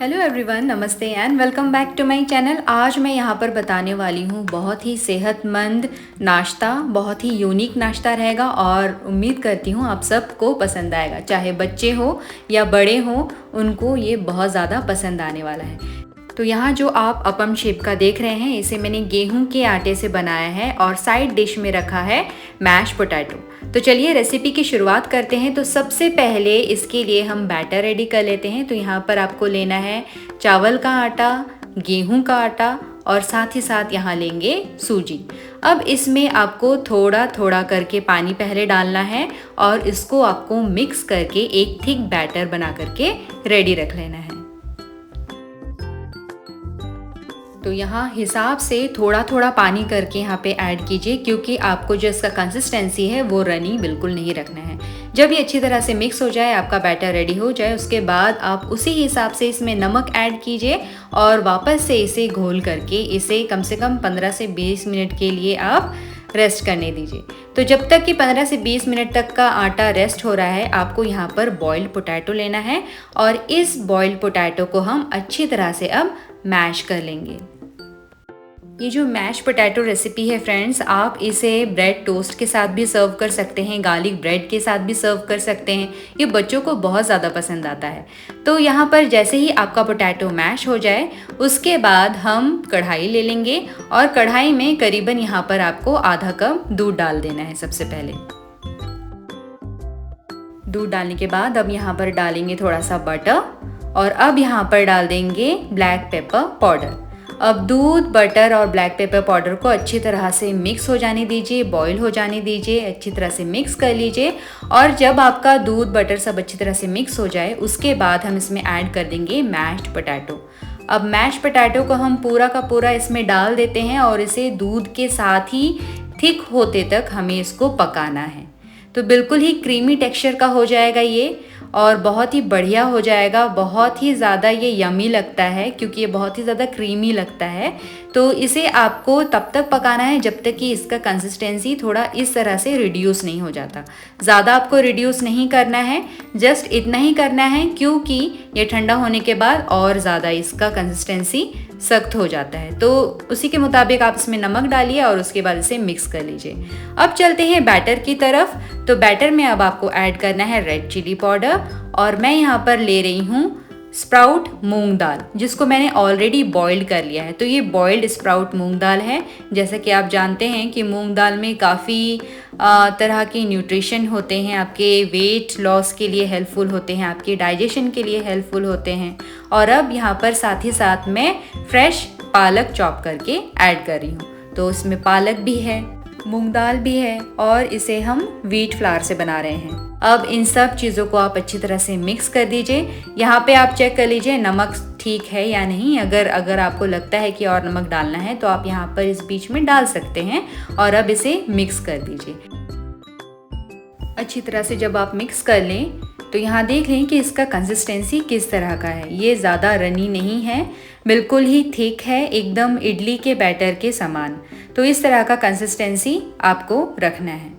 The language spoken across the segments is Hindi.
हेलो एवरीवन, नमस्ते and welcome back to my channel. आज मैं यहाँ पर बताने वाली हूँ बहुत ही सेहतमंद नाश्ता, बहुत ही यूनिक नाश्ता रहेगा और उम्मीद करती हूँ आप सबको पसंद आएगा। चाहे बच्चे हो या बड़े हो, उनको ये बहुत ज़्यादा पसंद आने वाला है। तो यहाँ जो आप अपम शेप का देख रहे हैं, इसे मैंने गेहूं के आटे से बनाया है और साइड डिश में रखा है मैश पोटैटो। तो चलिए रेसिपी की शुरुआत करते हैं। तो सबसे पहले इसके लिए हम बैटर रेडी कर लेते हैं। तो यहाँ पर आपको लेना है चावल का आटा, गेहूं का आटा और साथ ही साथ यहाँ लेंगे सूजी। अब इसमें आपको थोड़ा थोड़ा करके पानी पहले डालना है और इसको आपको मिक्स करके एक थिक बैटर बना करके रेडी रख लेना है। तो यहाँ हिसाब से थोड़ा थोड़ा पानी करके यहाँ पे ऐड कीजिए, क्योंकि आपको जो इसका कंसिस्टेंसी है वो रनी बिल्कुल नहीं रखना है। जब ये अच्छी तरह से मिक्स हो जाए, आपका बैटर रेडी हो जाए, उसके बाद आप उसी हिसाब से इसमें नमक ऐड कीजिए और वापस से इसे घोल करके इसे कम से कम 15 से 20 मिनट के लिए आप रेस्ट करने दीजिए। तो जब तक कि 15 से 20 मिनट तक का आटा रेस्ट हो रहा है, आपको यहाँ पर बॉइल्ड पोटैटो लेना है और इस बॉइल्ड पोटैटो को हम अच्छी तरह से अब मैश कर लेंगे। ये जो मैश पोटैटो रेसिपी है फ्रेंड्स, आप इसे ब्रेड टोस्ट के साथ भी सर्व कर सकते हैं, गार्लिक ब्रेड के साथ भी सर्व कर सकते हैं। ये बच्चों को बहुत ज़्यादा पसंद आता है। तो यहाँ पर जैसे ही आपका पोटैटो मैश हो जाए, उसके बाद हम कढ़ाई ले लेंगे और कढ़ाई में करीबन यहाँ पर आपको आधा कप दूध डाल देना है। सबसे पहले दूध डालने के बाद अब यहाँ पर डालेंगे थोड़ा सा बटर और अब यहाँ पर डाल देंगे ब्लैक पेपर पाउडर। अब दूध, बटर और ब्लैक पेपर पाउडर को अच्छी तरह से मिक्स हो जाने दीजिए, बॉईल हो जाने दीजिए, अच्छी तरह से मिक्स कर लीजिए। और जब आपका दूध, बटर सब अच्छी तरह से मिक्स हो जाए, उसके बाद हम इसमें ऐड कर देंगे मैश्ड पोटैटो। अब मैश पोटैटो को हम पूरा का पूरा इसमें डाल देते हैं और इसे दूध के साथ ही थिक होते तक हमें इसको पकाना है। तो बिल्कुल ही क्रीमी टेक्सचर का हो जाएगा ये और बहुत ही बढ़िया हो जाएगा। बहुत ही ज़्यादा ये यमी लगता है क्योंकि ये बहुत ही ज़्यादा क्रीमी लगता है। तो इसे आपको तब तक पकाना है जब तक कि इसका कंसिस्टेंसी थोड़ा इस तरह से रिड्यूस नहीं हो जाता। ज़्यादा आपको रिड्यूस नहीं करना है, जस्ट इतना ही करना है, क्योंकि ये ठंडा होने के बाद और ज़्यादा इसका कंसिस्टेंसी सख्त हो जाता है। तो उसी के मुताबिक आप इसमें नमक डालिए और उसके बाद इसे मिक्स कर लीजिए। अब चलते हैं बैटर की तरफ। तो बैटर में अब आपको ऐड करना है रेड चिली पाउडर और मैं यहाँ पर ले रही हूँ स्प्राउट मूंग दाल, जिसको मैंने ऑलरेडी बॉइल्ड कर लिया है। तो ये बॉइल्ड स्प्राउट मूंग दाल है। जैसा कि आप जानते हैं कि मूंग दाल में काफ़ी तरह के न्यूट्रिशन होते हैं, आपके वेट लॉस के लिए हेल्पफुल होते हैं, आपके डाइजेशन के लिए हेल्पफुल होते हैं। और अब यहाँ पर साथ ही साथ मैं फ्रेश पालक चॉप करके ऐड कर रही हूँ। तो इसमें पालक भी है, मूंग दाल भी है और इसे हम व्हीट फ्लावर से बना रहे हैं। अब इन सब चीज़ों को आप अच्छी तरह से मिक्स कर दीजिए। यहाँ पे आप चेक कर लीजिए नमक ठीक है या नहीं। अगर आपको लगता है कि और नमक डालना है तो आप यहाँ पर इस बीच में डाल सकते हैं। और अब इसे मिक्स कर दीजिए अच्छी तरह से। जब आप मिक्स कर लें तो यहाँ देख लें कि इसका कंसिस्टेंसी किस तरह का है। ये ज़्यादा रनी नहीं है, बिल्कुल ही थिक है, एकदम इडली के बैटर के समान। तो इस तरह का कंसिस्टेंसी आपको रखना है।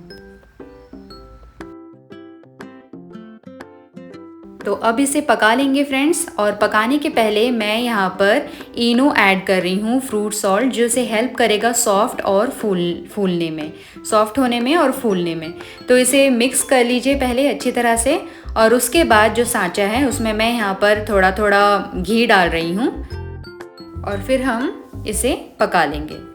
तो अब इसे पका लेंगे फ्रेंड्स। और पकाने के पहले मैं यहाँ पर इनो ऐड कर रही हूँ, फ्रूट सॉल्ट, जो इसे हेल्प करेगा सॉफ्ट और फूलने में, सॉफ्ट होने में और फूलने में। तो इसे मिक्स कर लीजिए पहले अच्छी तरह से। और उसके बाद जो सांचा है उसमें मैं यहाँ पर थोड़ा थोड़ा घी डाल रही हूँ और फिर हम इसे पका लेंगे।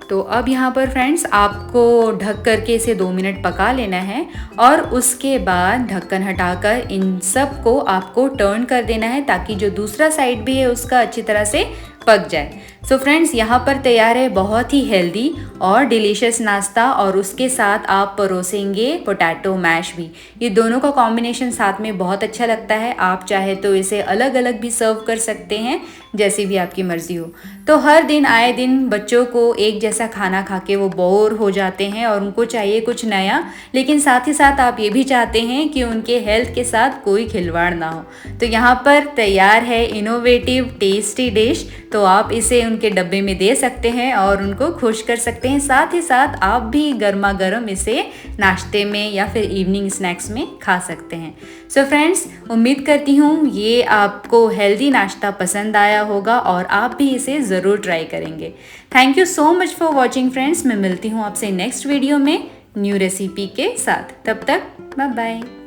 तो अब यहाँ पर फ्रेंड्स आपको ढक करके इसे 2 मिनट पका लेना है और उसके बाद ढक्कन हटाकर इन सब को आपको टर्न कर देना है, ताकि जो दूसरा साइड भी है उसका अच्छी तरह से पक जाए। सो फ्रेंड्स, यहाँ पर तैयार है बहुत ही हेल्दी और डिलीशियस नाश्ता और उसके साथ आप परोसेंगे पोटैटो मैश भी। ये दोनों का कॉम्बिनेशन साथ में बहुत अच्छा लगता है। आप चाहे तो इसे अलग अलग भी सर्व कर सकते हैं, जैसी भी आपकी मर्जी हो। तो हर दिन आए दिन बच्चों को एक जैसा खाना खा के वो बोर हो जाते हैं और उनको चाहिए कुछ नया, लेकिन साथ ही साथ आप ये भी चाहते हैं कि उनके हेल्थ के साथ कोई खिलवाड़ ना हो। तो यहाँ पर तैयार है इनोवेटिव टेस्टी डिश। तो आप इसे उनके डब्बे में दे सकते हैं और उनको खुश कर सकते हैं। साथ ही साथ आप भी गर्मा गर्म इसे नाश्ते में या फिर इवनिंग स्नैक्स में खा सकते हैं। सो फ्रेंड्स, उम्मीद करती हूँ ये आपको हेल्दी नाश्ता पसंद आया होगा और आप भी इसे ज़रूर ट्राई करेंगे। Thank you so much for watching friends. मैं मिलती हूँ आपसे नेक्स्ट वीडियो में न्यू रेसिपी के साथ। तब तक बाय बाय।